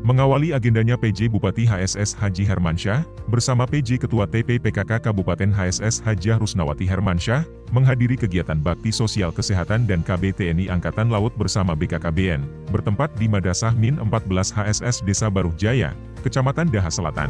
Mengawali agendanya PJ Bupati HSS Haji Hermansyah, bersama PJ Ketua TP PKK Kabupaten HSS Hajah Rusnawati Hermansyah, menghadiri kegiatan bakti sosial kesehatan dan KB TNI Angkatan Laut bersama BKKBN, bertempat di Madrasah Min 14 HSS Desa Baruh Jaya, Kecamatan Daha Selatan.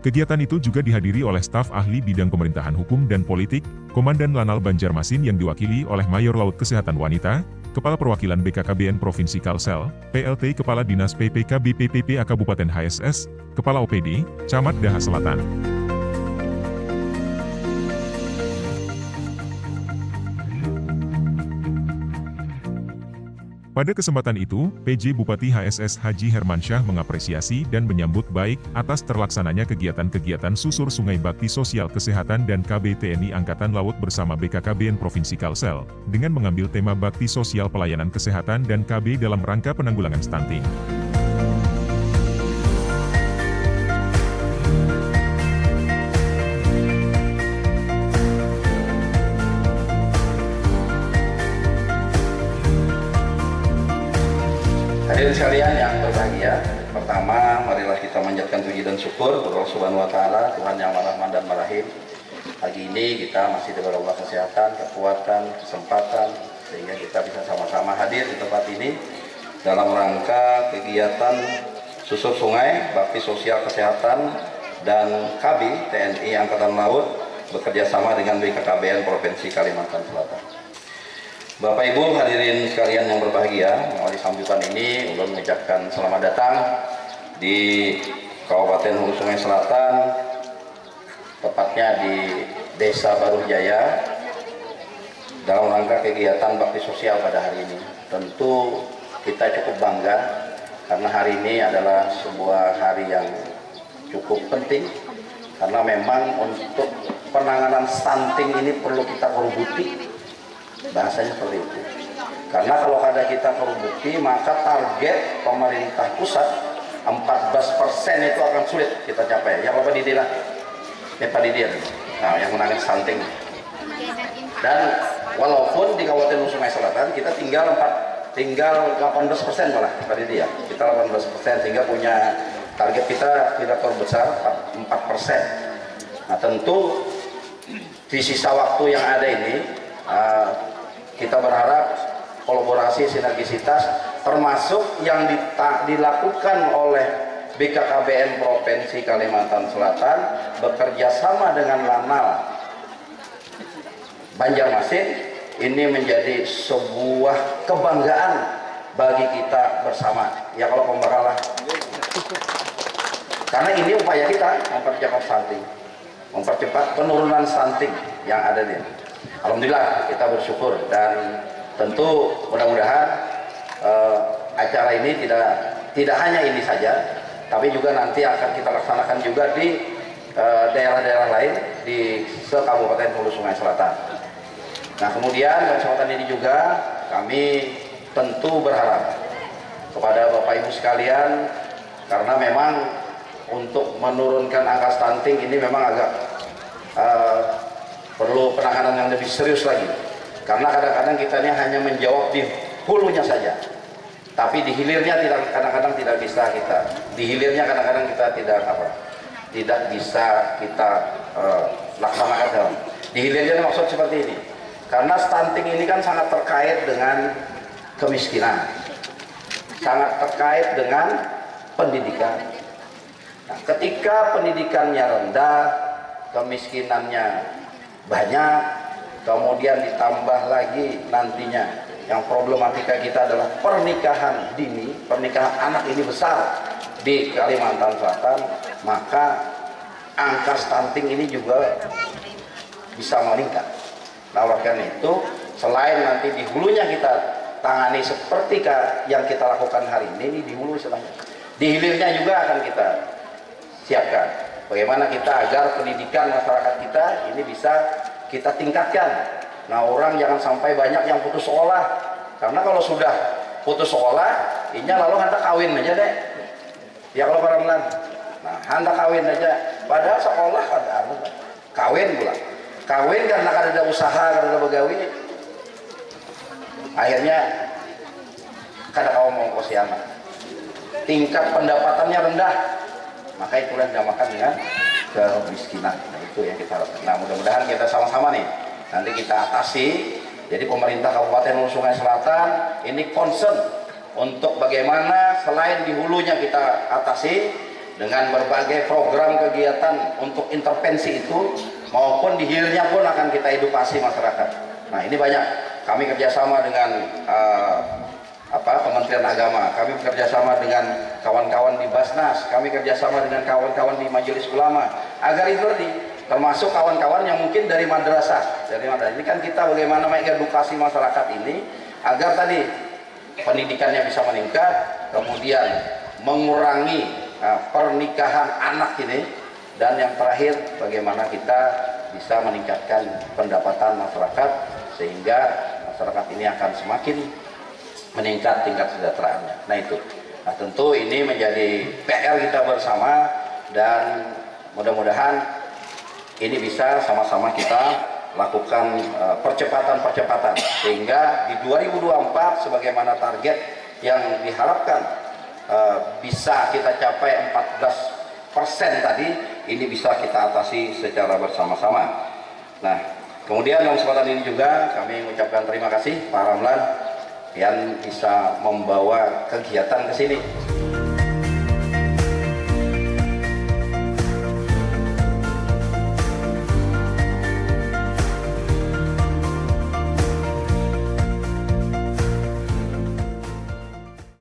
Kegiatan itu juga dihadiri oleh staf ahli bidang pemerintahan hukum dan politik, Komandan Lanal Banjarmasin yang diwakili oleh Mayor Laut Kesehatan Wanita, Kepala Perwakilan BKKBN Provinsi Kalsel, PLT Kepala Dinas PPKB PPPA Kabupaten HSS, Kepala OPD, Camat Daha Selatan. Pada kesempatan itu, PJ Bupati HSS Haji Hermansyah mengapresiasi dan menyambut baik atas terlaksananya kegiatan-kegiatan susur sungai bakti sosial kesehatan dan KB TNI Angkatan Laut bersama BKKBN Provinsi Kalsel, dengan mengambil tema bakti sosial pelayanan kesehatan dan KB dalam rangka penanggulangan stunting. Hadirin sekalian yang berbahagia, pertama marilah kita manjatkan puji dan syukur kepada Allah Subhanahu wa taala, Tuhan yang Maha Rahman dan Marahim. Pagi ini kita masih diberi Allah kesehatan, kekuatan, kesempatan sehingga kita bisa sama-sama hadir di tempat ini dalam rangka kegiatan susur sungai, bakti sosial kesehatan dan KB TNI Angkatan Laut bekerja sama dengan BKKBN Provinsi Kalimantan Selatan. Bapak Ibu hadirin sekalian yang berbahagia, melalui sambutan ini ulun mengucapkan selamat datang di Kabupaten Hulu Sungai Selatan, tepatnya di Desa Baruh Jaya, dalam rangka kegiatan bakti sosial pada hari ini. Tentu kita cukup bangga karena hari ini adalah sebuah hari yang cukup penting, karena memang untuk penanganan stunting ini perlu kita korbuti. Bahasanya seperti itu. Karena kalau ada kita korupsi, maka target pemerintah pusat 14% itu akan sulit kita capai. Yang Bapak Didi lah, Pak Didi. Nah, yang menangani stunting. Dan walaupun di Kabupaten Sungai Selatan kita tinggal 18% malah, Pak Didi ya. Kita 18% sehingga punya target kita tidak terlalu besar 4%. Nah, tentu di sisa waktu yang ada ini kita berharap kolaborasi sinergisitas termasuk yang dilakukan oleh BKKBN Provinsi Kalimantan Selatan bekerja sama dengan Lanal Banjarmasin ini menjadi sebuah kebanggaan bagi kita bersama. Ya kalau pembakalan, karena ini upaya kita mempercepat stunting, mempercepat penurunan stunting yang ada di sini. Alhamdulillah kita bersyukur dan tentu mudah-mudahan acara ini tidak hanya ini saja, tapi juga nanti akan kita laksanakan juga di daerah-daerah lain di se-Kabupaten Hulu Sungai Selatan. Nah kemudian kesempatan ini juga kami tentu berharap kepada Bapak Ibu sekalian, karena memang untuk menurunkan angka stunting ini memang agak perlu penanganan yang lebih serius lagi, karena kadang-kadang kita ini hanya menjawab di hulunya saja, tapi di hilirnya kadang-kadang tidak bisa kita, di hilirnya kadang-kadang kita tidak bisa kita laksanakan. Di hilirnya maksud seperti ini, karena stunting ini kan sangat terkait dengan kemiskinan, sangat terkait dengan pendidikan. Nah, ketika pendidikannya rendah, kemiskinannya banyak, kemudian ditambah lagi nantinya yang problematika kita adalah pernikahan dini, pernikahan anak ini besar di Kalimantan Selatan, maka angka stunting ini juga bisa meningkat. Nah oleh karena itu, selain nanti di hulunya kita tangani seperti yang kita lakukan hari ini di hulu istilahnya, di hilirnya juga akan kita siapkan. Bagaimana kita agar pendidikan masyarakat kita ini bisa kita tingkatkan. Nah orang jangan sampai banyak yang putus sekolah, karena kalau sudah putus sekolah, ini lalu hendak kawin aja deh. Ya kalau para Nah, Anda kawin aja, padahal sekolah ada kawin pula. Kawin karena ada usaha, ada begawi. Akhirnya kada kau mau kosi anak. Tingkat pendapatannya rendah, maka itulah dinamakan dengan kemiskinan. Nah, itu yang kita harapkan. Nah, mudah-mudahan kita sama-sama nih nanti kita atasi. Jadi pemerintah Kabupaten Hulu Sungai Selatan ini concern untuk bagaimana selain di hulunya kita atasi dengan berbagai program kegiatan untuk intervensi itu, maupun di hilirnya pun akan kita edukasi masyarakat. Nah, ini banyak. Kami kerjasama dengan Kementerian Agama, kami kerjasama dengan kawan-kawan di Basnas, kami kerjasama dengan kawan-kawan di Majelis Ulama, agar itu tadi, termasuk kawan-kawan yang mungkin dari madrasah. Ini kan kita bagaimana mengedukasi masyarakat ini agar tadi pendidikannya bisa meningkat, kemudian mengurangi pernikahan anak ini, dan yang terakhir bagaimana kita bisa meningkatkan pendapatan masyarakat sehingga masyarakat ini akan semakin meningkat tingkat kesejahteraannya. Nah itu, tentu ini menjadi PR kita bersama, dan mudah-mudahan ini bisa sama-sama kita lakukan percepatan-percepatan sehingga di 2024 sebagaimana target yang diharapkan bisa kita capai 14% tadi, ini bisa kita atasi secara bersama-sama. Nah, kemudian dalam kesempatan ini juga kami mengucapkan terima kasih Pak Ramlan yang bisa membawa kegiatan ke sini.